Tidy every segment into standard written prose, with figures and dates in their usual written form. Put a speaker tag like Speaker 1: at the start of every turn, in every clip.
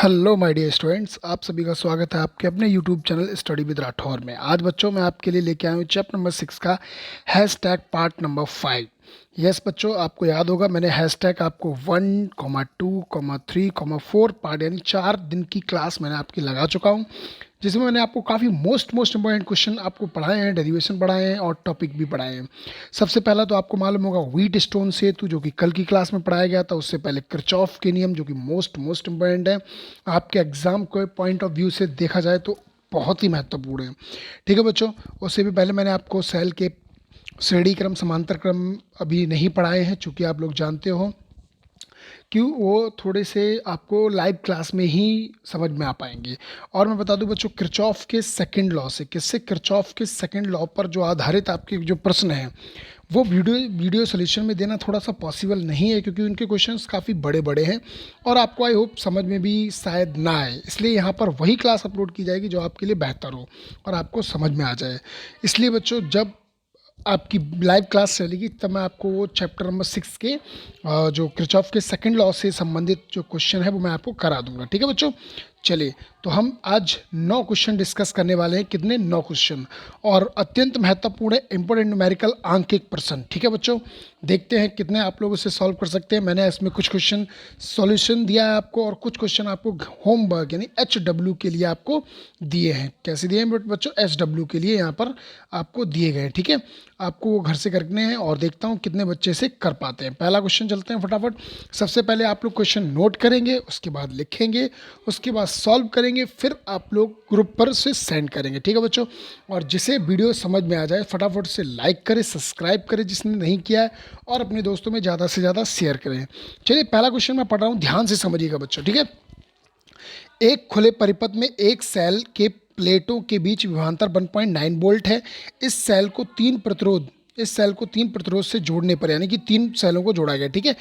Speaker 1: Hello my dear students, आप सभी का स्वागत है आपके अपने YouTube channel study with Rathore में। आज बच्चों मैं आपके लिए लेके आया हूँ चैप्टर नंबर 6 का हैशटैग पार्ट नंबर 5। यस बच्चों, आपको याद होगा मैंने हैशटैग आपको 1, 2, 3, 4 पार्ट यानी 4 दिन की क्लास मैंने आपकी लगा चुका हूँ, जिसमें मैंने आपको काफ़ी मोस्ट इंपॉर्टेंट क्वेश्चन आपको पढ़ाए हैं, डेरिवेशन पढ़ाए हैं और टॉपिक भी पढ़ाए हैं। सबसे पहला तो आपको मालूम होगा व्हीट स्टोन सेतु, जो कि कल की क्लास में पढ़ाया गया था। उससे पहले किरचॉफ के नियम, जो कि मोस्ट इंपॉर्टेंट है, आपके एग्जाम के पॉइंट ऑफ व्यू से देखा जाए तो बहुत ही महत्वपूर्ण है। ठीक है बच्चों, उससे भी पहले मैंने आपको सेल के श्रेणी क्रम समांतर क्रम अभी नहीं पढ़ाए हैं, चूँकि आप लोग जानते हो कि वो थोड़े से आपको लाइव क्लास में ही समझ में आ पाएंगे। और मैं बता दूं बच्चों, किरचॉफ के सेकंड लॉ से, किससे, किरचॉफ के सेकंड लॉ पर जो आधारित आपके जो प्रश्न हैं वो वीडियो सोल्यूशन में देना थोड़ा सा पॉसिबल नहीं है, क्योंकि उनके क्वेश्चंस काफ़ी बड़े बड़े हैं और आपको आई होप समझ में भी शायद ना आए। इसलिए यहाँ पर वही क्लास अपलोड की जाएगी जो आपके लिए बेहतर हो और आपको समझ में आ जाए। इसलिए बच्चों, जब आपकी लाइव क्लास चलेगी तब मैं आपको वो चैप्टर नंबर 6 के जो किरचॉफ के सेकंड लॉ से संबंधित जो क्वेश्चन है वो मैं आपको करा दूंगा। ठीक है बच्चों, चलिए तो हम आज 9 क्वेश्चन डिस्कस करने वाले हैं। कितने? 9 क्वेश्चन, और अत्यंत महत्वपूर्ण है, इंपॉर्टेंट न्यूमेरिकल अंक 1%। ठीक है बच्चों, देखते हैं कितने आप लोग इसे सॉल्व कर सकते हैं। मैंने इसमें कुछ क्वेश्चन सॉल्यूशन दिया है आपको और कुछ क्वेश्चन आपको होमवर्क यानी HW के लिए आपको दिए हैं। कैसे दिए हैं बच्चों? HW के लिए यहाँ पर आपको दिए गए हैं। ठीक है, आपको वो घर से करने हैं और देखता हूँ कितने बच्चे से कर पाते हैं। पहला क्वेश्चन चलते हैं फटाफट। सबसे पहले आप लोग क्वेश्चन नोट करेंगे, उसके बाद लिखेंगे, उसके बाद सॉल्व करेंगे, फिर आप लोग ग्रुप पर से सेंड करेंगे। ठीक है बच्चों, और जिसे वीडियो समझ में आ जाए फटाफट से लाइक करें, सब्सक्राइब करें जिसने नहीं किया है, और अपने दोस्तों में ज़्यादा से ज़्यादा शेयर करें। चलिए पहला क्वेश्चन मैं पढ़ रहा हूँ, ध्यान से समझिएगा बच्चों। ठीक है, एक खुले परिपथ में एक सेल के प्लेटों के बीच विभवांतर 1.9 वोल्ट है। इस सेल को तीन प्रतिरोध से जोड़ने पर, यानी कि 3 सेलों को जोड़ा गया। ठीक है,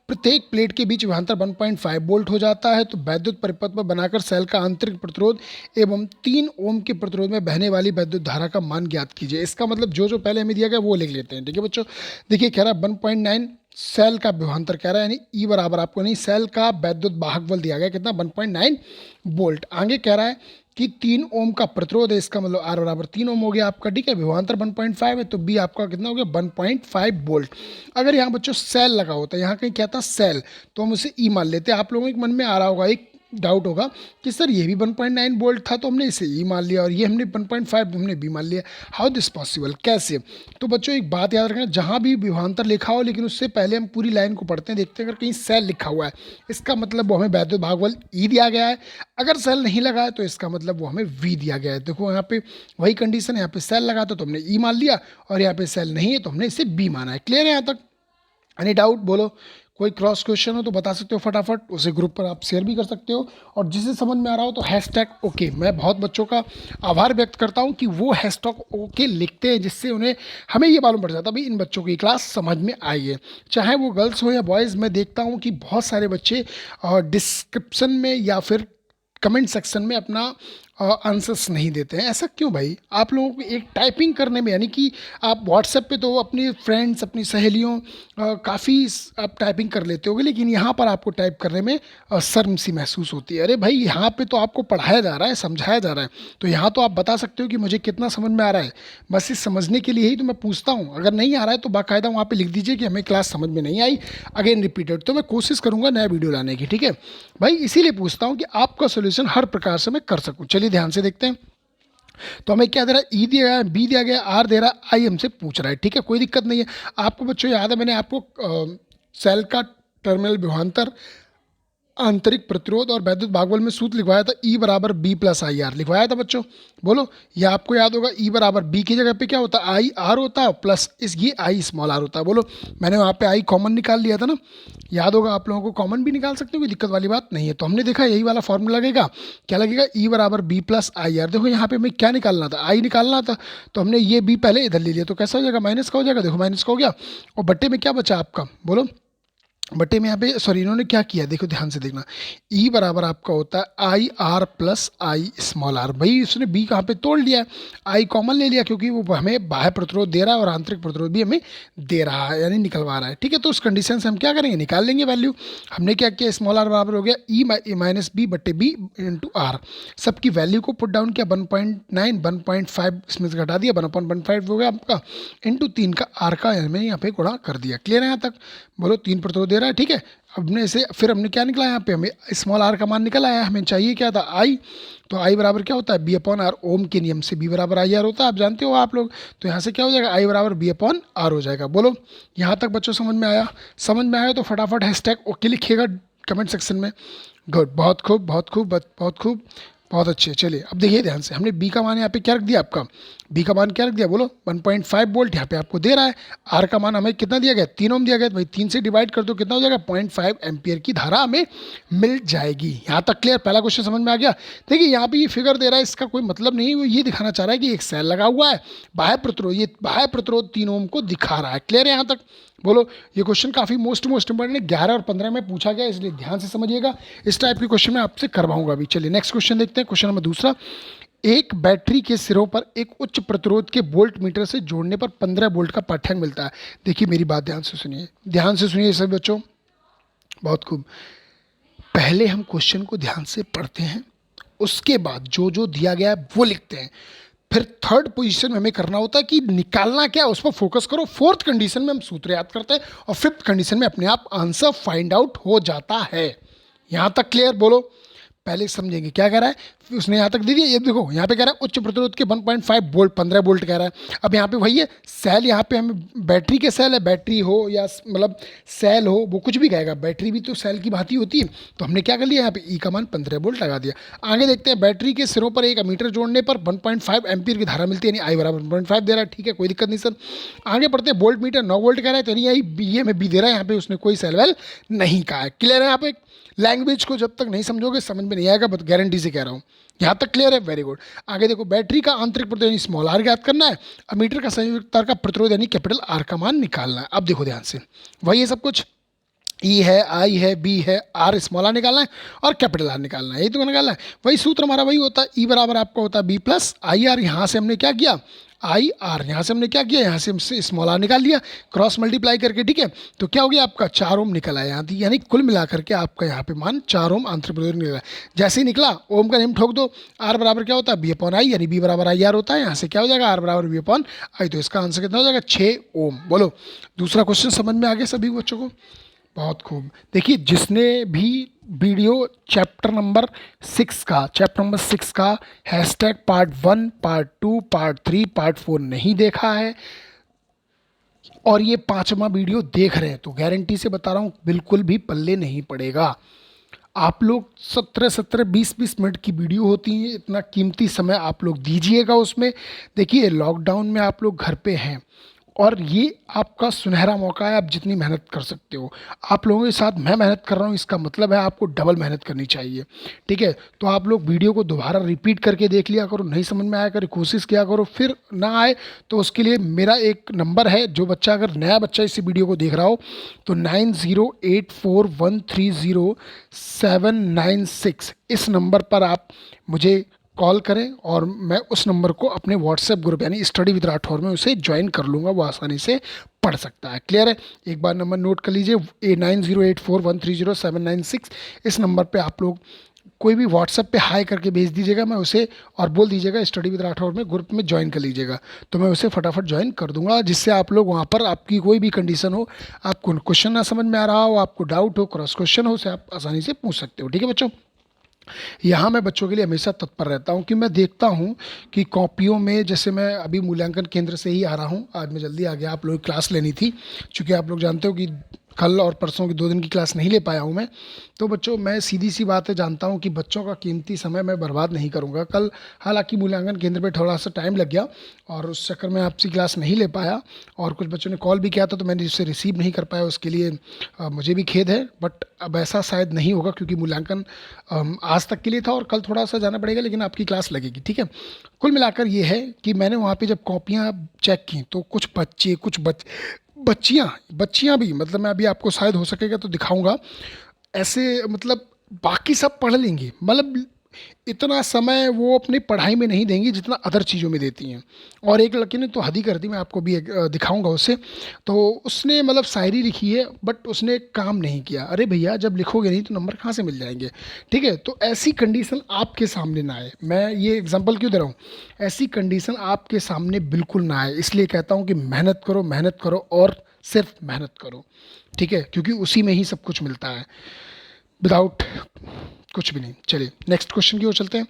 Speaker 1: प्रत्येक प्लेट के बीच विभवांतर 1.5 वोल्ट हो जाता है। तो वैद्युत परिपथ पर बनाकर सेल का आंतरिक प्रतिरोध एवं 3 ओम के प्रतिरोध में बहने वाली वैद्युत धारा का मान ज्ञात कीजिए। इसका मतलब जो पहले हमें दिया गया वो लिख लेते हैं। ठीक है बच्चों, देखिए कह रहा है 1.9 सेल का विभवांतर कह रहा है, यानी ई बराबर आपको नहीं, सेल का वैद्युत वाहक बल दिया गया कितना, 1.9 वोल्ट। आगे कह रहा है कि 3 ओम का प्रतिरोध है, इसका मतलब आर बराबर 3 ओम हो गया आपका। ठीक है, विभवांतर 1.5 है तो बी आपका कितना हो गया, 1.5 वोल्ट। अगर यहाँ बच्चों सेल लगा होता है, यहाँ कहीं क्या था सेल, तो हम उसे ई मान लेते हैं। आप लोगों के मन में आ रहा होगा, एक डाउट होगा कि सर ये भी 1.9 वोल्ट था तो हमने इसे ई मान लिया और ये हमने 1.5 हमने बी मान लिया, हाउ दिस पॉसिबल, कैसे? तो बच्चों एक बात याद रखना, जहाँ भी विभवांतर लिखा हो लेकिन उससे पहले हम पूरी लाइन को पढ़ते हैं, देखते हैं अगर कहीं सेल लिखा हुआ है इसका मतलब वो हमें वैद्युत भाग बल ई दिया गया है। अगर सेल नहीं लगा है तो इसका मतलब वो हमें वी दिया गया है। देखो यहाँ पे वही कंडीशन है, यहाँ पे सेल लगा तो हमने ई मान लिया और यहाँ पे सेल नहीं है तो हमने इसे बी माना है। क्लियर है यहाँ तक? एनी डाउट बोलो, कोई क्रॉस क्वेश्चन हो तो बता सकते हो फटाफट, उसे ग्रुप पर आप शेयर भी कर सकते हो। और जिसे समझ में आ रहा हो तो हैशटैग ओके, मैं बहुत बच्चों का आभार व्यक्त करता हूं कि वो हैशटैग ओके लिखते हैं, जिससे उन्हें हमें ये मालूम पड़ जाता है भाई इन बच्चों की क्लास समझ में आई है। चाहे वो गर्ल्स हो या बॉयज़, मैं देखता हूँ कि बहुत सारे बच्चे डिस्क्रिप्शन में या फिर कमेंट सेक्शन में अपना आंसर्स नहीं देते हैं। ऐसा क्यों भाई? आप लोगों को एक टाइपिंग करने में, यानी कि आप व्हाट्सएप पे तो अपनी फ्रेंड्स, अपनी सहेलियों काफ़ी आप टाइपिंग कर लेते होगे, लेकिन यहाँ पर आपको टाइप करने में शर्म सी महसूस होती है। अरे भाई, यहाँ पे तो आपको पढ़ाया जा रहा है, समझाया जा रहा है, तो यहाँ तो आप बता सकते हो कि मुझे कितना समझ में आ रहा है। बस इस समझने के लिए ही तो मैं पूछता हूँ। अगर नहीं आ रहा है तो बाकायदा वहाँ पर लिख दीजिए कि हमें क्लास समझ में नहीं आई, अगेन रिपीटेड, तो मैं कोशिश करूँगा नया वीडियो लाने की। ठीक है भाई, इसीलिए पूछता हूँ कि आपका सोल्यूशन हर प्रकार से मैं कर सकूँ। चलिए ध्यान से देखते हैं। तो हमें क्या दे रहा है, ई दिया गया है, बी दिया गया, आर दे रहा है, आई हमसे पूछ रहा है। ठीक है, कोई दिक्कत नहीं है। आपको बच्चों याद है मैंने आपको सेल का टर्मिनल विभवांतर, आंतरिक प्रतिरोध और वैद्युत भागबल में सूत्र लिखवाया था, ई बराबर बी प्लस आई आर लिखवाया था बच्चों। बोलो, ये आपको याद होगा, ई बराबर बी की जगह पे क्या होता है, आई आर होता है, प्लस इस ये आई स्मॉल आर होता है। बोलो, मैंने वहाँ पे आई कॉमन निकाल लिया था ना, याद होगा आप लोगों को, कॉमन भी निकाल सकते हो, कोई दिक्कत वाली बात नहीं है। तो हमने देखा यही वाला फॉर्मूला लगेगा, क्या लगेगा, ई बराबर बी प्लस आई आर। देखो यहाँ पे हमें क्या निकालना था, आई निकालना था, तो हमने ये बी पहले इधर ले लिया, तो कैसा हो जाएगा, माइनस का हो जाएगा। देखो माइनस का हो गया, और बट्टे में क्या बचा आपका, बोलो, बटे में यहाँ पे सॉरी इन्होंने क्या किया, देखो ध्यान से देखना, ई बराबर आपका होता है I R plus I small R. भाई उसने बी कहाँ पे तोड़ लिया, आई कॉमन ले लिया क्योंकि वो हमें बाह्य प्रतिरोध दे रहा है और आंतरिक प्रतिरोध भी हमें दे रहा है, यानी निकलवा रहा है। ठीक है, तो उस कंडीशन से हम क्या करेंगे, निकाल लेंगे वैल्यू। हमने क्या किया, स्मॉल आर बराबर हो गया ई माइनस बी बटे बी इंटू आर। सबकी वैल्यू को पुट डाउन किया, 1.9 1.5 इसमें से घटा दिया, 1/1.5 हो गया आपका, इंटू 3 का आर का हमें यहाँ पे गुणा कर दिया। क्लियर है यहाँ तक, बोलो 3 प्रतिरोध दे रहा है। ठीक है, हमने से फिर हमने क्या निकला यहाँ पे, हमें स्मॉल आर का मान निकल आया, हमें चाहिए क्या था आई, तो आई बराबर क्या होता है बी अपॉन आर, ओम के नियम से बी बराबर आई आर होता है, आप जानते हो आप लोग। तो यहाँ से क्या हो जाएगा, आई बराबर बी अपॉन आर हो जाएगा। बोलो यहाँ तक बच्चों समझ में आया, समझ में आया तो फटाफट हैशटैग ओके लिखिएगा कमेंट सेक्शन में। गुड, बहुत खूब बहुत खूब बहुत खूब, बहुत अच्छे। चलिए अब देखिए ध्यान से, हमने बी का मान यहाँ पे क्या रख दिया, आपका बी का मान क्या रख दिया, बोलो 1.5 वोल्ट यहाँ पे आपको दे रहा है। आर का मान हमें कितना दिया गया, 3 ओम दिया गया, तो भाई 3 से डिवाइड कर दो, कितना हो जाएगा 0.5 एम्पियर की धारा हमें मिल जाएगी। यहाँ तक क्लियर, पहला क्वेश्चन समझ में आ गया। देखिए यहाँ पे ये फिगर दे रहा है, इसका कोई मतलब नहीं, वो ये दिखाना चाह रहा है कि एक सेल लगा हुआ है, बाह्य प्रतिरोध, ये बाह्य प्रतिरोध 3 ओम को दिखा रहा है। क्लियर है यहाँ तक, बोलो ये क्वेश्चन काफ़ी मोस्ट इंपॉर्टेंट है, 11 और 15 में पूछा गया, इसलिए ध्यान से समझिएगा। इस टाइप के क्वेश्चन मैं आपसे करवाऊंगा अभी। चलिए नेक्स्ट क्वेश्चन देखते हैं, क्वेश्चन नंबर दूसरा। एक बैटरी के सिरों पर एक उच्च प्रतिरोध के वोल्ट मीटर से जोड़ने पर 15 वोल्ट का पाठ्यांक मिलता है। देखिए मेरी बात ध्यान से सुनिए, ध्यान से सुनिए सभी बच्चों, बहुत खूब। पहले हम क्वेश्चन को ध्यान से पढ़ते हैं, उसके बाद जो जो दिया गया है वो लिखते हैं, फिर थर्ड पोजीशन में हमें करना होता है कि निकालना क्या है, उस पर फोकस करो। फोर्थ कंडीशन में हम सूत्र याद करते हैं और फिफ्थ कंडीशन में अपने आप आंसर फाइंड आउट हो जाता है। यहां तक क्लियर, बोलो पहले समझेंगे क्या कह रहा है, उसने यहाँ तक दे दिया। ये देखो यहाँ पे कह रहा है उच्च प्रतिरोध के 1.5 वोल्ट, 15 वोल्ट कह रहा है। अब यहाँ पे वही है सेल, यहाँ पे हमें बैटरी के सेल है, बैटरी हो या मतलब सेल हो, वो कुछ भी कहेगा, बैटरी भी तो सेल की भांति होती है। तो हमने क्या कर लिया, यहाँ पे ई का मान 15 वोल्ट लगा दिया। आगे देखते हैं, बैटरी के सिरों पर एक अमीटर जोड़ने पर 1.5 एम्पीयर की धारा मिलती है, यानी आई बराबर 1.5 दे रहा है। ठीक है, कोई दिक्कत नहीं सर। आगे बढ़ते हैं, वोल्ट मीटर 9 वोल्ट कह रहा है, तो यानी आई बी हमें बी दे रहा है, यहाँ पे उसने कोई सेल वेल नहीं कहा है। क्लियर है, यहाँ पे लैंग्वेज को जब तक नहीं समझोगे समझ में नहीं आएगा, बट गारंटी से कह रहा हूँ। यहाँ तक क्लियर है, वेरी गुड। आगे देखो, बैटरी का आंतरिक प्रतिरोध यानी स्मॉल आर ज्ञात करना है, अमीटर का संयुक्त तार का प्रतिरोध यानी कैपिटल आर का मान निकालना है। अब देखो ध्यान से, वही है सब कुछ, ई है, आई है, बी है, आर स्मॉल आर निकालना है और कैपिटल आर निकालना है, यही तो निकालना है। वही सूत्र हमारा वही होता है, ई बराबर आपका होता है बी प्लस आई आर। यहाँ से हमने क्या किया, आई आर, यहाँ से हमने क्या किया, यहाँ से हमसे स्मॉल आर निकाल लिया, क्रॉस मल्टीप्लाई करके। ठीक है, तो क्या हो गया आपका 4 ओम निकल आया यहाँ, यानी कुल मिला करके आपका यहाँ पे मान 4 ओम आंतरिक प्रतिरोध निकला। जैसे ही निकला ओम का नेम ठोक दो, आर बराबर क्या होता है बी अपॉन आई, यानी बी बराबर आई आर होता है। यहाँ से क्या हो जाएगा, आर बराबर बी अपॉन आई, तो इसका आंसर कितना हो जाएगा 6 ओम। बोलो दूसरा क्वेश्चन समझ में आ गया सभी बच्चों को, बहुत खूब। देखिए जिसने भी वीडियो चैप्टर नंबर 6 का hashtag part 1 part 2 part 3 part 4 नहीं देखा है और ये 5वां वीडियो देख रहे हैं, तो गारंटी से बता रहा हूँ बिल्कुल भी पल्ले नहीं पड़ेगा। आप लोग 17 20 मिनट की वीडियो होती है, इतना कीमती समय आप लोग दीजिएगा उसमें। देखिए लॉकडाउन में आप लोग घर पे हैं और ये आपका सुनहरा मौका है, आप जितनी मेहनत कर सकते हो। आप लोगों के साथ मैं मेहनत कर रहा हूँ, इसका मतलब है आपको डबल मेहनत करनी चाहिए। ठीक है, तो आप लोग वीडियो को दोबारा रिपीट करके देख लिया करो, नहीं समझ में आया करो कोशिश किया करो, फिर ना आए तो उसके लिए मेरा एक नंबर है, जो बच्चा अगर नया बच्चा इस वीडियो को देख रहा हो तो 9084130796 इस नंबर पर आप मुझे कॉल करें और मैं उस नंबर को अपने व्हाट्सएप ग्रुप यानी स्टडी विद राठौर में उसे ज्वाइन कर लूँगा, वो आसानी से पढ़ सकता है। क्लियर है, एक बार नंबर नोट कर लीजिए, 9084130796। इस नंबर पे आप लोग कोई भी व्हाट्सएप पे हाई करके भेज दीजिएगा, मैं उसे और बोल दीजिएगा स्टडी विद राठौर में ग्रुप में ज्वाइन कर लीजिएगा, तो मैं उसे फटाफट ज्वाइन कर दूंगा, जिससे आप लोग वहाँ पर आपकी कोई भी कंडीशन हो, आपको क्वेश्चन ना समझ में आ रहा हो, आपको डाउट हो, क्रॉस क्वेश्चन हो, उसे आप आसानी से पूछ सकते हो। ठीक है बच्चों, यहाँ मैं बच्चों के लिए हमेशा तत्पर रहता हूँ कि मैं देखता हूँ कि कॉपियों में, जैसे मैं अभी मूल्यांकन केंद्र से ही आ रहा हूँ, आज मैं जल्दी आ गया, आप लोग क्लास लेनी थी, क्योंकि आप लोग जानते हो कि कल और परसों की 2 दिन की क्लास नहीं ले पाया हूँ मैं। तो बच्चों मैं सीधी सी बात है, जानता हूँ कि बच्चों का कीमती समय मैं बर्बाद नहीं करूँगा। कल हालांकि मूल्यांकन केंद्र पे थोड़ा सा टाइम लग गया और उस चक्कर में आपसी क्लास नहीं ले पाया, और कुछ बच्चों ने कॉल भी किया था तो मैंने उसे रिसीव नहीं कर पाया, उसके लिए मुझे भी खेद है। बट अब ऐसा शायद नहीं होगा, क्योंकि मूल्यांकन आज तक के लिए था और कल थोड़ा सा जाना पड़ेगा, लेकिन आपकी क्लास लगेगी। ठीक है, कुल मिलाकर ये है कि मैंने वहाँ पे जब कॉपियाँ चेक की तो कुछ बच्चियाँ बच्चियाँ भी, मतलब मैं अभी आपको शायद हो सकेगा तो दिखाऊंगा ऐसे, मतलब बाकी सब पढ़ लेंगी, मतलब इतना समय वो अपनी पढ़ाई में नहीं देंगी जितना अदर चीज़ों में देती हैं। और एक लड़की ने तो हद ही कर दी, मैं आपको भी दिखाऊंगा उसे। तो उसने मतलब शायरी लिखी है बट उसने काम नहीं किया। अरे भैया, जब लिखोगे नहीं तो नंबर कहाँ से मिल जाएंगे? ठीक है, तो ऐसी कंडीशन आपके सामने ना आए। मैं ये एग्जांपल क्यों दे रहा हूँ, ऐसी कंडीशन आपके सामने बिल्कुल ना आए, इसलिए कहता हूँ कि मेहनत करो, मेहनत करो और सिर्फ मेहनत करो। ठीक है, क्योंकि उसी में ही सब कुछ मिलता है, विदाउट कुछ भी नहीं। चलिए नेक्स्ट क्वेश्चन की ओर चलते हैं।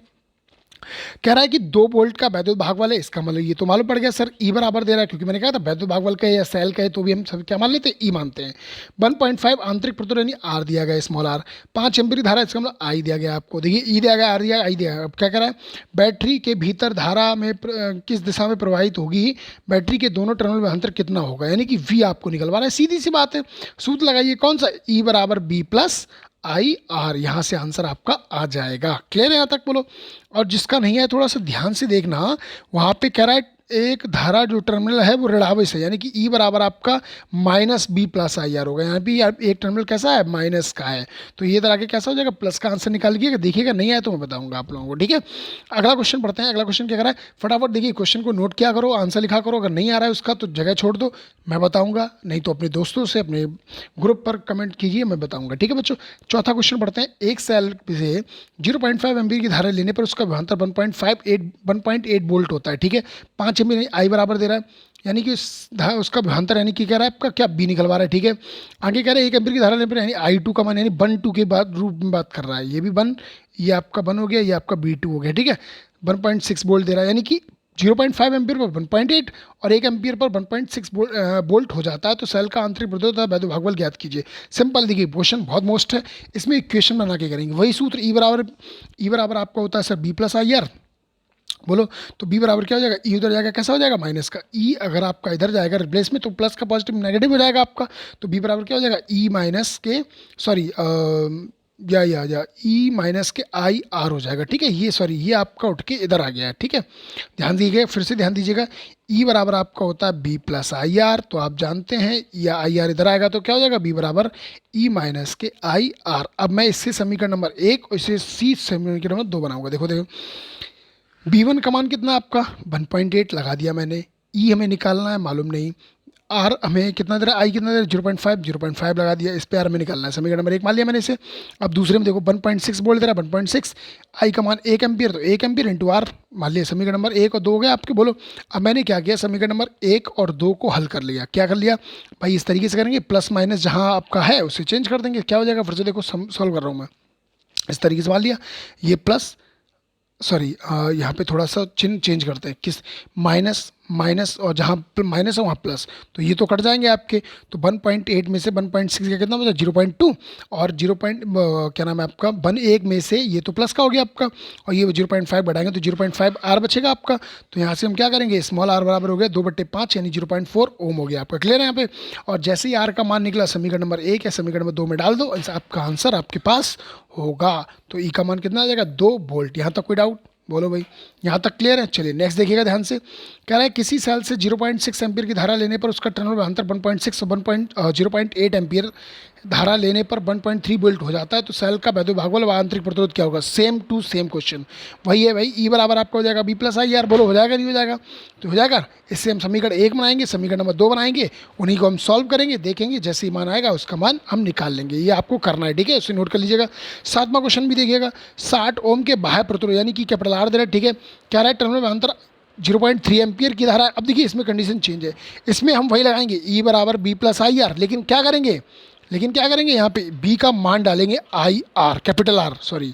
Speaker 1: कह रहा है कि 2 वोल्ट का वैद्युत भाग वाले, इसका मतलब ये तो मालूम पड़ गया सर, ई बराबर दे रहा है, क्योंकि मैंने कहा था वैद्युत भाग वाले का या सेल का है तो भी हम सब क्या मान लेते हैं, ई मानते हैं। 1.5 आंतरिक प्रतिरोध यानी आर दिया गया, स्मॉल आर। 5 एम्पीयर धारा, इसका मतलब आई दिया गया आपको। देखिए ई दिया गया, आर दिया गया, आई दिया गया। अब क्या कह रहा है, बैटरी के भीतर धारा में किस दिशा में प्रवाहित होगी, बैटरी के दोनों टर्मिनल में अंतर कितना होगा, यानी कि वी आपको निकलवा रहा है। सीधी सी बात है, सूत्र लगाइए कौन सा, ई बराबर बी प्लस आई आर, यहाँ से आंसर आपका आ जाएगा। क्लियर है यहाँ तक, बोलो। और जिसका नहीं है थोड़ा सा ध्यान से देखना, वहाँ पे कह रहा है एक धारा जो टर्मिनल है वो ऋणावेश है, यानी कि ई बराबर आपका minus B plus I R होगा। यहाँ भी एक टर्मिनल कैसा है, माइनस का है, तो ये इधर आके कैसा हो जाएगा, प्लस का आंसर निकालिएगा। देखिएगा, नहीं आया तो मैं बताऊंगा आप लोगों को। ठीक है, अगला क्वेश्चन पढ़ते हैं। अगला क्वेश्चन क्या कर रहा है, फटाफट देखिए क्वेश्चन को नोट किया करो, आंसर लिखा करो। अगर नहीं आ रहा है उसका तो जगह छोड़ दो, मैं बताऊंगा, नहीं तो अपने दोस्तों से अपने ग्रुप पर कमेंट कीजिए, मैं बताऊंगा। ठीक है बच्चों, चौथा क्वेश्चन पढ़ते हैं। एक सेल से 0.5 एम्पीयर की धारा लेने पर उसका विभवांतर 1.8 वोल्ट होता है। ठीक है, 5 एम्पीयर आई बराबर दे रहा है, यानी कि उसका विभवांतर यानी कि कह रहा है आपका क्या, बी निकलवा रहा है। ठीक है, आगे कह रहा है 1 एम्पीयर की धारा लेने पर यानी आई टू का मान, यानी 1 2 के बाद रूप में बात कर रहा है। ये भी 1, ये आपका 1 हो गया, ये आपका B2 हो गया। ठीक है, 1.6 वोल्ट दे रहा है, यानी कि 0.5 एम्पीयर पर 1.8 और 1 एम्पीयर पर 1.6 वोल्ट हो जाता है। तो सेल का आंतरिक प्रतिरोध वैद्युत भागफल ज्ञात कीजिए। सिंपल, देखिए क्वेश्चन बहुत मोस्ट है, इसमें इक्वेशन बना के करेंगे। वही सूत्र, ई बराबर आपका होता है sir B plus I R. बोलो, तो बी बराबर क्या हो जाएगा, ई उधर जाएगा, कैसा हो जाएगा, माइनस का। ई अगर आपका इधर जाएगा रिप्लेस में तो प्लस का पॉजिटिव नेगेटिव हो जाएगा आपका। तो बी बराबर क्या हो जाएगा, ई माइनस के, सॉरी या ई माइनस के आई आर हो जाएगा। ठीक है, ये सॉरी ये आपका उठ के इधर आ गया है। ठीक है, ध्यान दीजिएगा, फिर से ध्यान दीजिएगा। ई बराबर आपका होता है बी प्लस आई आर, तो आप जानते हैं, या आई आर इधर आएगा तो क्या हो जाएगा, बी बराबर ई माइनस के आई आर। अब मैं इससे समीकरण नंबर 1 और इससे सी समीकरण नंबर 2 बनाऊंगा। देखो देखो, B1 का मान कितना आपका 1.8 लगा दिया मैंने। ई हमें निकालना है, मालूम नहीं। आर हमें कितना दे रहा है, आई कितना दे रहा है, 0.5 लगा दिया। इस पे आर हमें निकालना है, समीकरण नंबर 1 मान लिया मैंने इसे। अब दूसरे में देखो 1.6 बोल दे रहा है, 1.6, आई का मान 1 एम्पियर, तो 1 एम्पियर इंटू आर मान लिया। समीकरण नंबर 1 और 2 हो गया आपके। बोलो, अब मैंने क्या किया, समीकरण नंबर 1 और 2 को हल कर लिया। क्या कर लिया भाई, इस तरीके से करेंगे, प्लस माइनस जहाँ आपका है उसे चेंज कर देंगे, क्या हो जाएगा, फिर से देखो सॉल्व कर रहा हूँ मैं। इस तरीके से मान लिया, ये प्लस, सॉरी यहाँ पे थोड़ा सा चिन्ह चेंज करते हैं, किस, माइनस माइनस, और जहाँ माइनस है वहाँ प्लस, तो ये तो कट जाएंगे आपके। तो 1.8 में से 1.6 का कितना बचा, 0.2, और 0. क्या नाम है आपका 1 में से ये तो प्लस का हो गया आपका, और ये 0.5 बढ़ाएंगे तो 0.5 आर बचेगा आपका। तो यहाँ से हम क्या करेंगे, स्मॉल आर बराबर हो गया 2/5 यानी 0.4 ओम हो गया आपका। क्लियर है यहाँ पे। और जैसे ही आर का मान निकला समीकरण नंबर 1 या समीकरण नंबर 2 में डाल दो, आपका आंसर आपके पास होगा। तो ई का मान कितना आ जाएगा, 2 वोल्ट। यहाँ तक कोई डाउट, बोलो भाई, यहाँ तक क्लियर है। चलिए नेक्स्ट देखिएगा ध्यान से। कह रहा है किसी सेल से 0.6 एम्पीयर की धारा लेने पर उसका टर्मिनल विभवांतर 1.6 और 0.8 एम्पीयर धारा लेने पर 1.3 वोल्ट हो जाता है। तो सेल का वैद्युत भागफल व आंतरिक प्रतिरोध क्या होगा, सेम टू सेम क्वेश्चन वही है भाई। ई बराबर आपका हो जाएगा बी प्लस आई आर। बोलो हो जाएगा, नहीं हो जाएगा, तो हो जाएगा। इससे हम समीकरण 1 बनाएंगे, समीकरण नंबर 2 बनाएंगे, उन्हीं को हम सॉल्व करेंगे, देखेंगे जैसे ही मान आएगा उसका मान हम निकाल लेंगे। ये आपको करना है, ठीक है, उसे नोट कर लीजिएगा। 7वां क्वेश्चन भी देखिएगा। 60 ओम के बाह्य प्रतिरोध यानी कि कैपिटल आर दे रहा है। ठीक है, क्या रहा है, टर्मिनल विभवांतर 0.3 एम्पीयर की धारा। अब देखिए इसमें कंडीशन चेंज है, इसमें हम वही लगाएंगे ई बराबर बी प्लस आई आर, लेकिन क्या करेंगे यहाँ पे बी का मान डालेंगे I R, capital R sorry,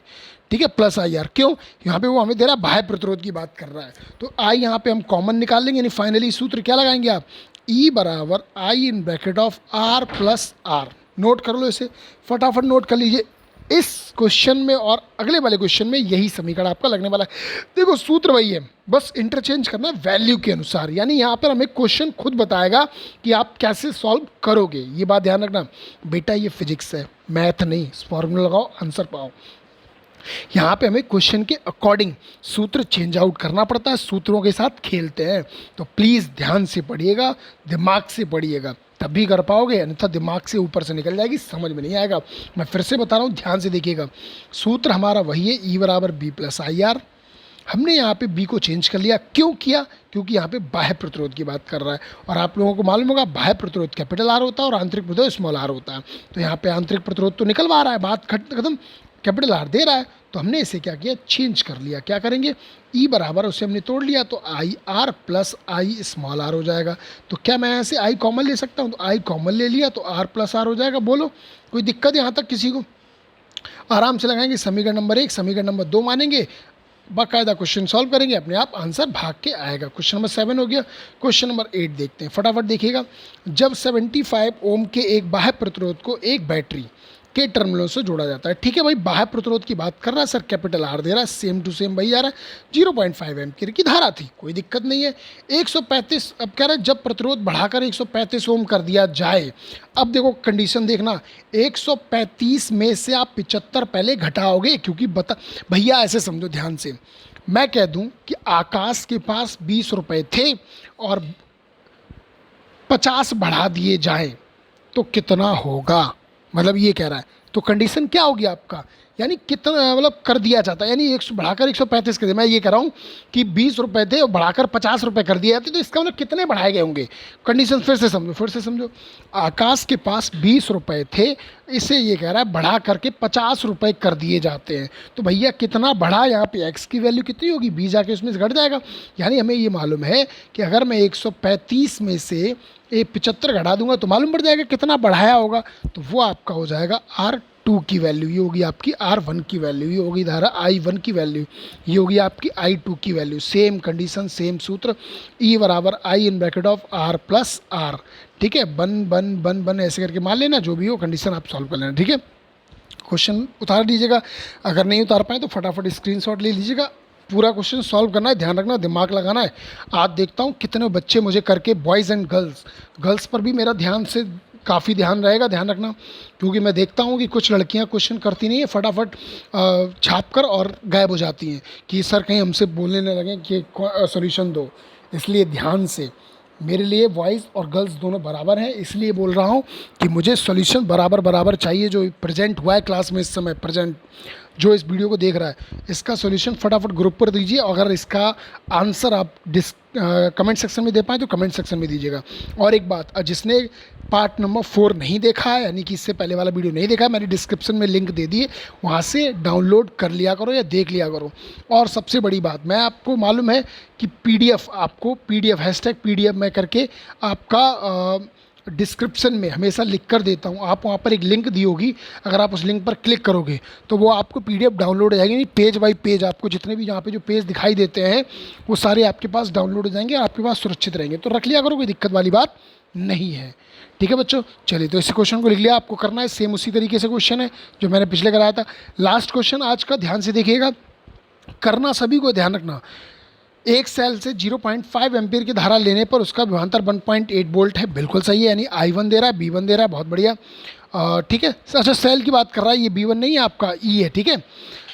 Speaker 1: ठीक है, प्लस आई आर। क्यों, यहाँ पे वो हमें दे रहा है बाह्य प्रतिरोध की बात कर रहा है, तो आई यहाँ पे हम कॉमन निकाल लेंगे, यानी फाइनली सूत्र क्या लगाएंगे आप, ई बराबर I in bracket of R plus r. Note कर लो इसे, फटाफट नोट कर लीजिए। इस क्वेश्चन में और अगले वाले क्वेश्चन में यही समीकरण आपका लगने वाला है। देखो सूत्र वही है, बस इंटरचेंज करना है वैल्यू के अनुसार, यानी यहाँ पर हमें क्वेश्चन खुद बताएगा कि आप कैसे सॉल्व करोगे। ये बात ध्यान रखना बेटा, ये फिजिक्स है, मैथ नहीं। फॉर्मूला लगाओ, आंसर पाओ। यहाँ पे हमें क्वेश्चन के अकॉर्डिंग सूत्र चेंज आउट करना पड़ता है, सूत्रों के साथ खेलते हैं। तो प्लीज़ ध्यान से पढ़िएगा, दिमाग से पढ़िएगा। तभी कर पाओगे, अन्यथा दिमाग से ऊपर से निकल जाएगी, समझ में नहीं आएगा। मैं फिर से बता रहा हूँ, ध्यान से देखिएगा। सूत्र हमारा वही है, ई बराबर बी प्लस आई आर। हमने यहाँ पे बी को चेंज कर लिया, क्यों किया? क्योंकि यहाँ पे बाह्य प्रतिरोध की बात कर रहा है, और आप लोगों को मालूम होगा बाह्य प्रतिरोध कैपिटल आर होता है और आंतरिक प्रतिरोध स्मॉल आर होता है। तो यहाँ पे आंतरिक प्रतिरोध तो निकलवा रहा है, बात खत्म, कैपिटल आर दे रहा है, तो हमने इसे क्या किया, चेंज कर लिया। क्या करेंगे, ई बराबर उसे हमने तोड़ लिया, तो I R plus I small R हो जाएगा। तो क्या मैं यहाँ से आई कॉमन ले सकता हूँ? तो आई कॉमन ले लिया, तो आर प्लस आर हो जाएगा। बोलो कोई दिक्कत यहाँ तक किसी को? आराम से लगाएंगे, समीकरण नंबर 1 समीकरण नंबर 2 मानेंगे, बाकायदा क्वेश्चन सॉल्व करेंगे, अपने आप आंसर भाग के आएगा। क्वेश्चन नंबर 7 हो गया। क्वेश्चन नंबर 8 देखते हैं, फटाफट देखिएगा। जब 75 ओम के एक बाह्य प्रतिरोध को एक बैटरी के टर्मिनलों से जोड़ा जाता है, ठीक है भाई, बाह्य प्रतिरोध की बात कर रहा है सर, कैपिटल आर दे रहा है, सेम टू सेम वही आ रहा है। 0.5 एम्पीयर की धारा थी, कोई दिक्कत नहीं है। 135, अब कह रहा है जब प्रतिरोध बढ़ाकर 135 ओम कर दिया जाए। अब देखो कंडीशन देखना, 135 में से आप 75 पहले घटाओगे, क्योंकि बता भैया ऐसे समझो ध्यान से, मैं कह दूं कि आकाश के पास 20 रुपए थे और 50 बढ़ा दिए जाए तो कितना होगा, मतलब ये कह रहा है। तो कंडीशन क्या होगी आपका, यानी कितना मतलब कर दिया जाता है, यानी 100 बढ़ाकर 135 कर दिया। मैं ये कह रहा हूँ कि 20 रुपए थे और बढ़ाकर 50 रुपए कर दिए जाते, तो इसका मतलब कितने बढ़ाए गए होंगे। कंडीशन फिर से समझो, आकाश के पास 20 रुपए थे, इसे ये कह रहा है बढ़ा करके 50 रुपए कर दिए जाते हैं, तो भैया कितना बढ़ा, यहाँ पे एक्स की वैल्यू कितनी होगी, बी जाके उसमें से घट जाएगा। यानी हमें ये मालूम है कि अगर मैं 135 में से 75 घटा दूंगा तो मालूम पड़ जाएगा कितना बढ़ाया होगा, तो वो आपका हो जाएगा R2 की वैल्यू, ये होगी आपकी R1 की वैल्यू, ये होगी धारा I1 की वैल्यू, ये होगी आपकी I2 की वैल्यू। सेम कंडीशन, सेम सूत्र, E बराबर I in bracket of R plus r, ठीक है, बन बन बन बन ऐसे करके मान लेना, जो भी हो कंडीशन आप सॉल्व कर लेना, ठीक है। क्वेश्चन उतार लीजिएगा, अगर नहीं उतार पाए तो फटाफट स्क्रीनशॉट ले लीजिएगा। पूरा क्वेश्चन सॉल्व करना है, ध्यान रखना, दिमाग लगाना है। आज देखता हूँ कितने बच्चे मुझे करके, बॉयज़ एंड गर्ल्स पर भी मेरा ध्यान से काफ़ी ध्यान रहेगा, ध्यान रखना, क्योंकि मैं देखता हूँ कि कुछ लड़कियाँ क्वेश्चन करती नहीं है, फटाफट छाप कर और गायब हो जाती हैं कि सर कहीं हमसे बोलने न लगें कि सॉल्यूशन दो। इसलिए ध्यान से, मेरे लिए बॉयज़ और गर्ल्स दोनों बराबर हैं, इसलिए बोल रहा हूँ कि मुझे सॉल्यूशन बराबर बराबर चाहिए। जो प्रेजेंट हुआ है क्लास में इस समय, प्रेजेंट जो इस वीडियो को देख रहा है, इसका सॉल्यूशन फटाफट ग्रुप पर दीजिए। अगर इसका आंसर आप कमेंट सेक्शन में दे पाएँ तो कमेंट सेक्शन में दीजिएगा। और एक बात, जिसने पार्ट नंबर 4 नहीं देखा है, यानी कि इससे पहले वाला वीडियो नहीं देखा है, मैंने डिस्क्रिप्शन में लिंक दे दिए, वहाँ से डाउनलोड कर लिया करो या देख लिया करो। और सबसे बड़ी बात, मैं आपको मालूम है कि PDF, आपको PDF #PDF में करके आपका डिस्क्रिप्शन में हमेशा लिख कर देता हूँ, आप वहाँ पर एक लिंक दी होगी, अगर आप उस लिंक पर क्लिक करोगे तो वो आपको PDF डाउनलोड हो जाएगी, नहीं पेज बाय पेज, आपको जितने भी यहाँ पे जो पेज दिखाई देते हैं वो सारे आपके पास डाउनलोड हो जाएंगे और आपके पास सुरक्षित रहेंगे। तो रख लिया करो, कोई दिक्कत वाली बात नहीं है, ठीक है बच्चों। चलिए, तो इस क्वेश्चन को लिख लिया, आपको करना है सेम उसी तरीके से क्वेश्चन है जो मैंने पिछले कराया था। लास्ट क्वेश्चन आज का, ध्यान से देखिएगा, करना सभी को, ध्यान रखना। एक सेल से 0.5 एम्पीयर की धारा लेने पर उसका विभवांतर 1.8 वोल्ट है, बिल्कुल सही है, यानी I1 दे रहा है, B1 दे रहा है, बहुत बढ़िया, ठीक है। अच्छा, सेल की बात कर रहा है, ये B1 नहीं है आपका, E है, ठीक है।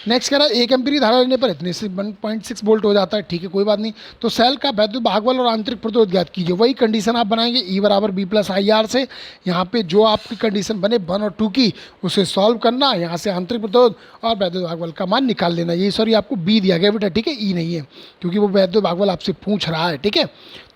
Speaker 1: नेक्स्ट कह रहा है 1 एम्पीयर की धारा लेने पर इतने से 1.6 वोल्ट हो जाता है, ठीक है, कोई बात नहीं। तो सेल का वैद्युत भागबल और आंतरिक प्रतिरोध ज्ञात कीजिए, वही कंडीशन आप बनाएंगे, E बराबर B प्लस आई आर से। यहाँ पे जो आपकी कंडीशन बने 1 और 2 की, उसे सॉल्व करना, यहाँ से आंतरिक प्रतिरोध और वैद्युत भागबल का मान निकाल लेना। ये सॉरी आपको B दिया गया बेटा, ठीक है, E नहीं है, क्योंकि वो वैद्युत भागबल आपसे पूछ रहा है, ठीक है।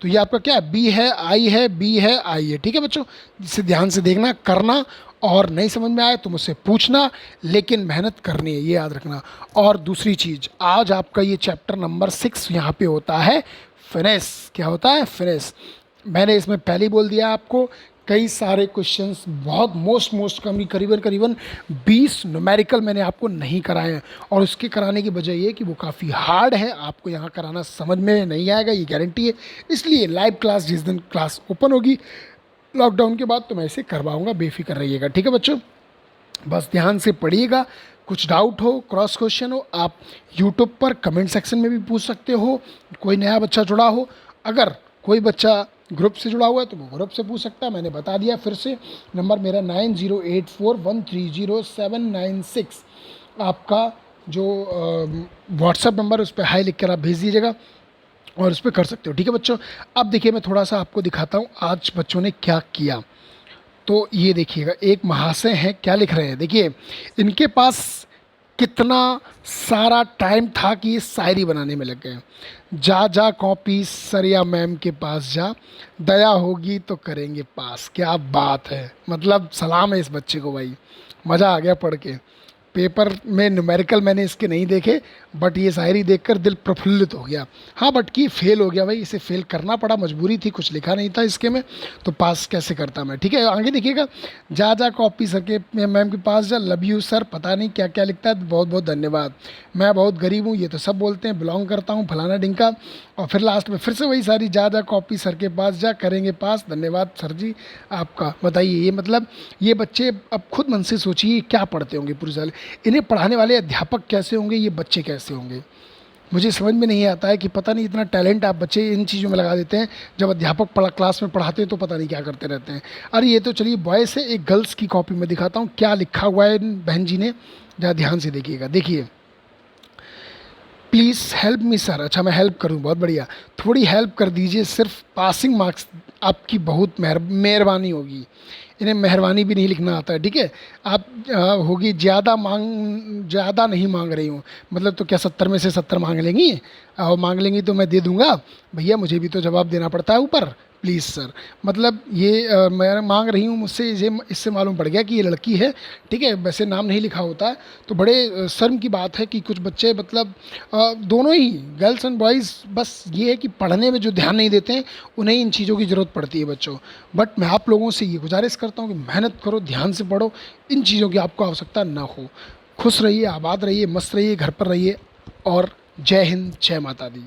Speaker 1: तो ये आपका क्या है, B है, I है, B है, I है, ठीक है बच्चों। जिसे ध्यान से देखना, करना, और नहीं समझ में आए तो मुझसे पूछना, लेकिन मेहनत करनी है, ये याद रखना। और दूसरी चीज़, आज आपका ये चैप्टर नंबर 6 यहाँ पे होता है फिनिश। क्या होता है, फिनिश। मैंने इसमें पहले ही बोल दिया आपको, कई सारे क्वेश्चंस, बहुत मोस्ट करीबन 20 न्यूमेरिकल मैंने आपको नहीं कराए हैं, और उसके कराने की वजह ये कि वो काफ़ी हार्ड है, आपको यहाँ कराना समझ में नहीं आएगा, ये गारंटी है। इसलिए लाइव क्लास, जिस दिन क्लास ओपन होगी लॉकडाउन के बाद, तो मैं इसे करवाऊंगा, बेफिक्र रहिएगा, ठीक है बच्चों। बस ध्यान से पढ़िएगा, कुछ डाउट हो, क्रॉस क्वेश्चन हो, आप यूट्यूब पर कमेंट सेक्शन में भी पूछ सकते हो। कोई नया बच्चा जुड़ा हो, अगर कोई बच्चा ग्रुप से जुड़ा हुआ है तो वो ग्रुप से पूछ सकता है। मैंने बता दिया फिर से, नंबर मेरा 9084130796, आपका जो व्हाट्सएप नंबर, उस पर हाई लिख कर आप भेज दीजिएगा और उस पर कर सकते हो, ठीक है बच्चों। अब देखिए, मैं थोड़ा सा आपको दिखाता हूँ आज बच्चों ने क्या किया। तो ये देखिएगा, एक महाशय हैं, क्या लिख रहे हैं, देखिए इनके पास कितना सारा टाइम था कि ये शायरी बनाने में लग गए। जा जा कॉपी सरिया मैम के पास जा, दया होगी तो करेंगे पास। क्या बात है, मतलब सलाम है इस बच्चे को भाई, मज़ा आ गया पढ़ के। पेपर में न्यूमेरिकल मैंने इसके नहीं देखे, बट ये शायरी देखकर दिल प्रफुल्लित हो गया। हाँ बट की फेल हो गया भाई, इसे फेल करना पड़ा, मजबूरी थी, कुछ लिखा नहीं था इसके में, तो पास कैसे करता मैं। ठीक है, आगे देखिएगा, जा जा कॉपी सर के मैम के पास जा, लव यू सर, पता नहीं क्या क्या लिखता है, बहुत बहुत धन्यवाद, मैं बहुत गरीब हूँ, ये तो सब बोलते हैं, बिलोंग करता हूँ फलाना डिंका। और फिर लास्ट में फिर से वही सारी, जा जा कॉपी सर के पास जा, करेंगे पास, धन्यवाद सर जी आपका। बताइए, ये मतलब ये बच्चे अब खुद मन से सोचिए क्या पढ़ते होंगे पूरे साल, इन्हें पढ़ाने वाले अध्यापक कैसे होंगे, ये बच्चे कैसे होंगे। मुझे समझ में नहीं आता है कि पता नहीं इतना टैलेंट आप बच्चे इन चीज़ों में लगा देते हैं, जब अध्यापक क्लास में पढ़ाते हैं तो पता नहीं क्या करते रहते हैं। अरे ये तो चलिए बॉयज़ से, एक गर्ल्स की कॉपी में दिखाता हूँ क्या लिखा हुआ है इन बहन जी ने, जरा ध्यान से देखिएगा। देखिए, प्लीज़ हेल्प मी सर। अच्छा मैं हेल्प करूँ, बहुत बढ़िया, थोड़ी हेल्प कर दीजिए, सिर्फ पासिंग मार्क्स आपकी बहुत मेहरबानी होगी। इन्हें मेहरबानी भी नहीं लिखना आता है, ठीक है। आप होगी ज़्यादा नहीं मांग रही हूँ, मतलब तो क्या 70 में से 70 मांग लेंगी, और मांग लेंगी तो मैं दे दूँगा, भैया मुझे भी तो जवाब देना पड़ता है ऊपर, प्लीज़ सर। मतलब ये मैं मांग रही हूँ मुझसे, ये इससे मालूम पड़ गया कि ये लड़की है, ठीक है, वैसे नाम नहीं लिखा होता है। तो बड़े शर्म की बात है कि कुछ बच्चे मतलब दोनों ही गर्ल्स एंड बॉयज़, बस ये है कि पढ़ने में जो ध्यान नहीं देते हैं उन्हें इन चीज़ों की ज़रूरत पड़ती है बच्चों। बट मैं आप लोगों से ये गुजारिश करता हूँ कि मेहनत करो, ध्यान से पढ़ो, इन चीज़ों की आपको आवश्यकता ना हो। खुश रहिए, आबाद रहिए, मस्त रहिए, घर पर रहिए, और जय हिंद, जय माता दी।